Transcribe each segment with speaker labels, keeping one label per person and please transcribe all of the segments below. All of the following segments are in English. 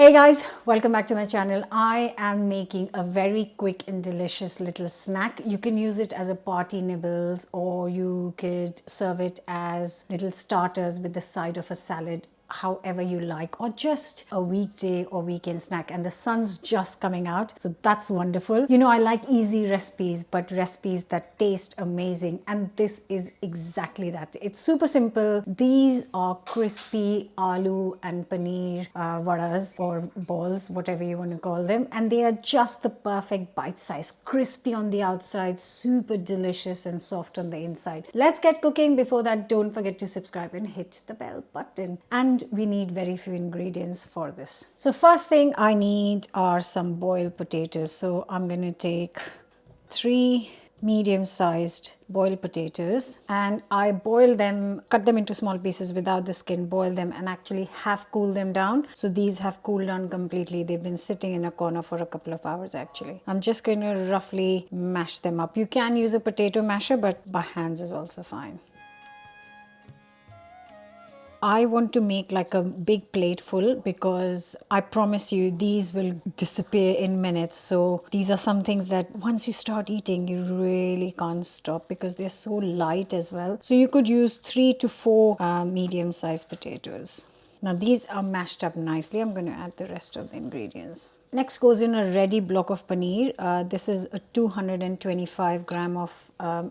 Speaker 1: Hey guys, welcome back to my channel. I am making a very quick and delicious little snack. You can use it as a party nibbles, or you could serve it as little starters with the side of a salad, however you like, or just a weekday or weekend snack. And the sun's just coming out, so that's wonderful. You know, I like easy recipes, but recipes that taste amazing, and this is exactly that. It's super simple. These are crispy aloo and paneer vadas or balls, whatever you want to call them, and they are just the perfect bite size, crispy on the outside, super delicious and soft on the inside. Let's get cooking. Before that, don't forget to subscribe and hit the bell button. And we need very few ingredients for this. So first thing I need are some boiled potatoes. So I'm going to take 3 medium-sized boiled potatoes, and I boil them, cut them into small pieces without the skin, boil them, and actually have cooled them down. So these have cooled down completely. They've been sitting in a corner for a couple of hours actually. I'm just going to roughly mash them up. You can use a potato masher, but by hands is also fine. I want to make like a big plate full because I promise you these will disappear in minutes. So these are some things that once you start eating, you really can't stop because they're so light as well. So you could use 3 to 4 medium-sized potatoes. Now these are mashed up nicely. I'm going to add the rest of the ingredients. Next goes in a ready block of paneer. This is a 225 gram of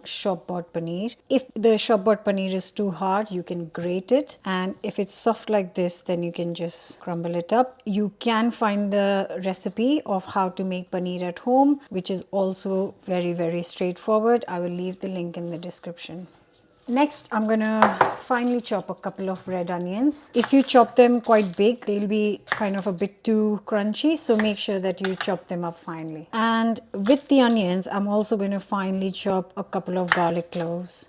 Speaker 1: shop bought paneer. If the shop bought paneer is too hard, you can grate it. And if it's soft like this, then you can just crumble it up. You can find the recipe of how to make paneer at home, which is also very, very straightforward. I will leave the link in the description. Next, I'm gonna finely chop a couple of red onions. If you chop them quite big, they'll be kind of a bit too crunchy, so make sure that you chop them up finely. And with the onions, I'm also going to finely chop a couple of garlic cloves.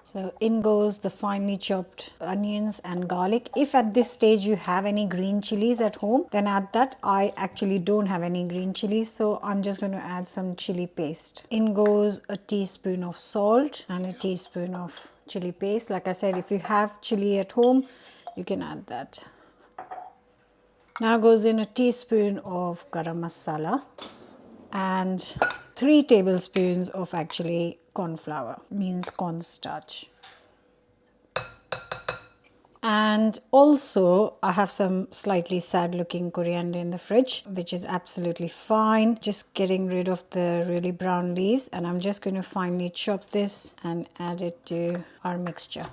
Speaker 1: So in goes the finely chopped onions and garlic. If at this stage you have any green chilies at home, then add that. I actually don't have any green chilies, so I'm just going to add some chili paste. In goes a teaspoon of salt and a teaspoon of chili paste. Like I said, if you have chili at home, you can add that. Now goes in a teaspoon of garam masala and 3 tablespoons of actually corn flour, means cornstarch. And also I have some slightly sad looking coriander in the fridge, which is absolutely fine. Just getting rid of the really brown leaves, and I'm just going to finely chop this and add it to our mixture.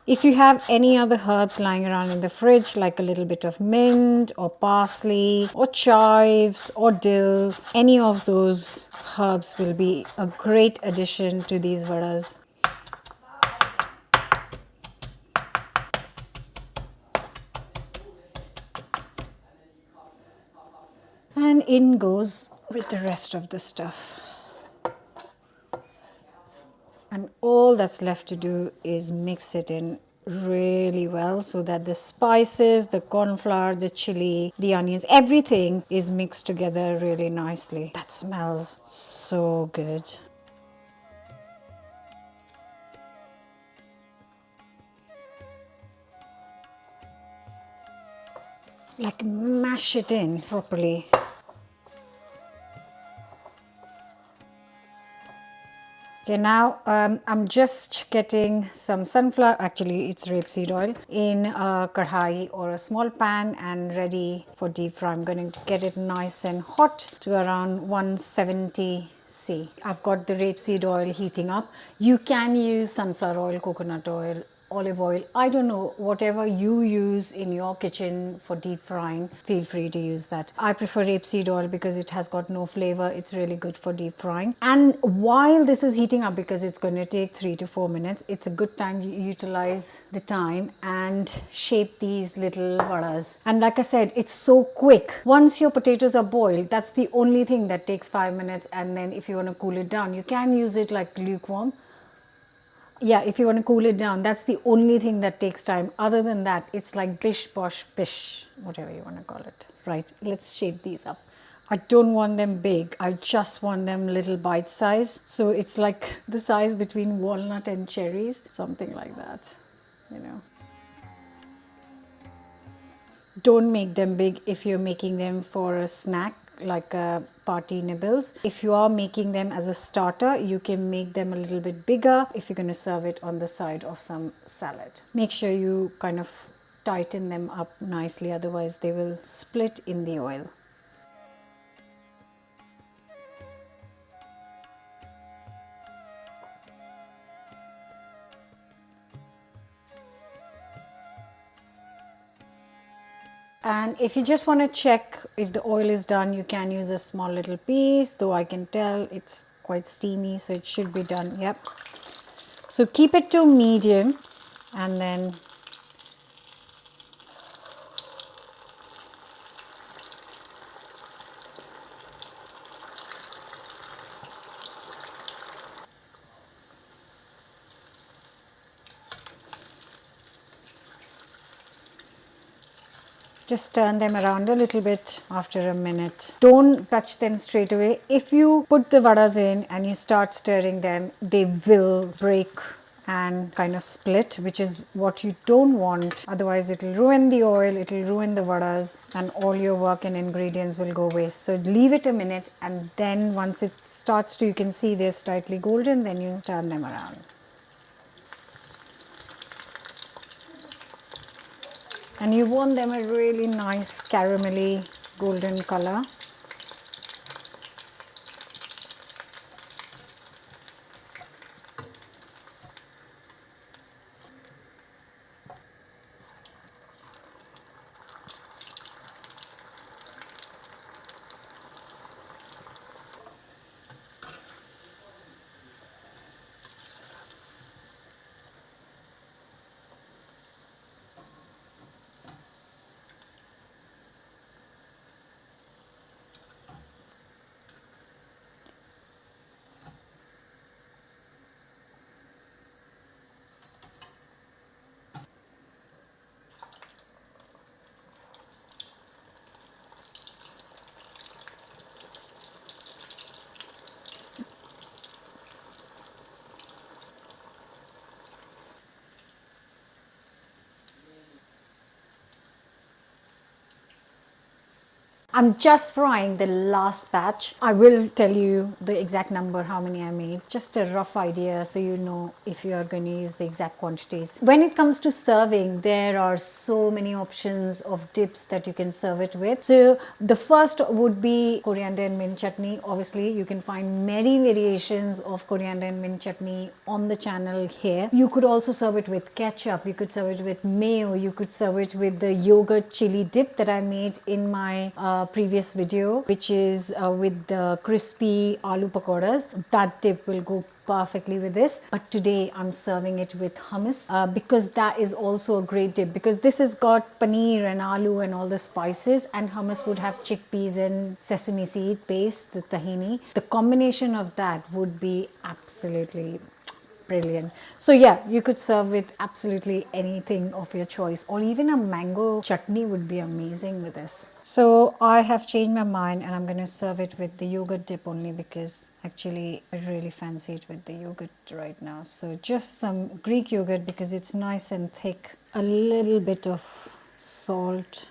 Speaker 1: If you have any other herbs lying around in the fridge, like a little bit of mint or parsley or chives or dill, any of those herbs will be a great addition to these vadas. And in goes with the rest of the stuff. And all that's left to do is mix it in really well so that the spices, the corn flour, the chili, the onions, everything is mixed together really nicely. That smells so good. Like mash it in properly. Okay, now I'm just getting some sunflower, actually it's rapeseed oil, in a kadhai or a small pan and ready for deep fry. I'm going to get it nice and hot to around 170 C. I've got the rapeseed oil heating up. You can use sunflower oil, coconut oil, olive oil, I don't know, whatever you use in your kitchen for deep frying, feel free to use that. I prefer rapeseed oil because it has got no flavor. It's really good for deep frying. And while this is heating up, because it's going to take 3 to 4 minutes, it's a good time to utilize the time and shape these little vadas. And like I said, it's so quick. Once your potatoes are boiled, that's the only thing that takes 5 minutes. And then if you want to cool it down, you can use it like lukewarm. Yeah, if you want to cool it down, that's the only thing that takes time. Other than that, it's like bish, bosh, bish, whatever you want to call it. Right, let's shape these up. I don't want them big. I just want them little bite size. So it's like the size between walnut and cherries, something like that, you know. Don't make them big if you're making them for a snack like party nibbles. If you are making them as a starter, you can make them a little bit bigger if you're going to serve it on the side of some salad. Make sure you kind of tighten them up nicely, otherwise they will split in the oil. And if you just want to check if the oil is done, you can use a small little piece, though I can tell it's quite steamy, so it should be done. Yep. So keep it to medium and then just turn them around a little bit after a minute. Don't touch them straight away. If you put the vadas in and you start stirring them, they will break and kind of split, which is what you don't want. Otherwise, it will ruin the oil, it will ruin the vadas, and all your work and ingredients will go waste. So leave it a minute, and then once it starts to, you can see they're slightly golden, then you turn them around. And you want them a really nice caramelly golden color. I'm just frying the last batch. I will tell you the exact number, how many I made. Just a rough idea so you know if you are going to use the exact quantities. When it comes to serving, there are so many options of dips that you can serve it with. So the first would be coriander and mint chutney. Obviously, you can find many variations of coriander and mint chutney on the channel here. You could also serve it with ketchup. You could serve it with mayo. You could serve it with the yogurt chili dip that I made in my previous video, which is with the crispy aloo pakoras. That dip will go perfectly with this, but today I'm serving it with hummus because that is also a great dip, because this has got paneer and aloo and all the spices, and hummus would have chickpeas and sesame seed paste, the tahini. The combination of that would be absolutely brilliant. So yeah, you could serve with absolutely anything of your choice, or even a mango chutney would be amazing with this. So I have changed my mind and I'm going to serve it with the yogurt dip only, because actually I really fancy it with the yogurt right now. So just some Greek yogurt because it's nice and thick, a little bit of salt,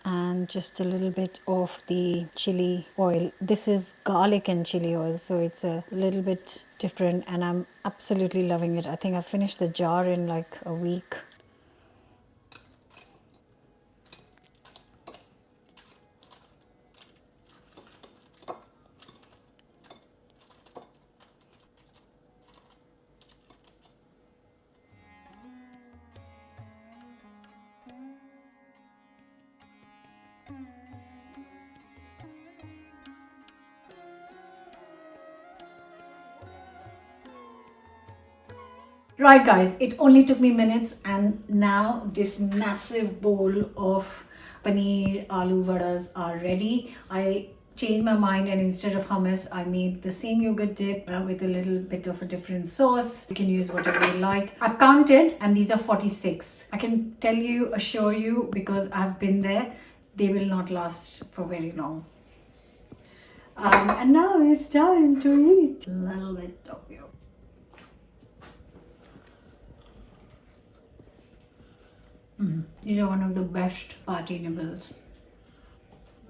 Speaker 1: and just a little bit of the chili oil. This is garlic and chili oil, so it's a little bit different, and I'm absolutely loving it. I think I finished the jar in like a week. Right guys, it only took me minutes, and now this massive bowl of paneer aloo vadas are ready. I changed my mind, and instead of hummus, I made the same yogurt dip with a little bit of a different sauce. You can use whatever you like. I've counted, and these are 46. I can tell you, assure you, because I've been there, they will not last for very long. And now it's time to eat a little bit of you. These are one of the best party nibbles.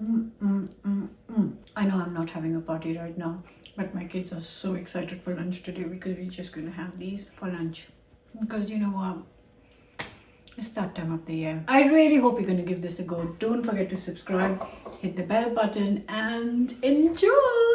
Speaker 1: I know I'm not having a party right now, but my kids are so excited for lunch today because we're just going to have these for lunch. Because you know what? It's that time of the year. I really hope you're going to give this a go. Don't forget to subscribe, hit the bell button, and enjoy!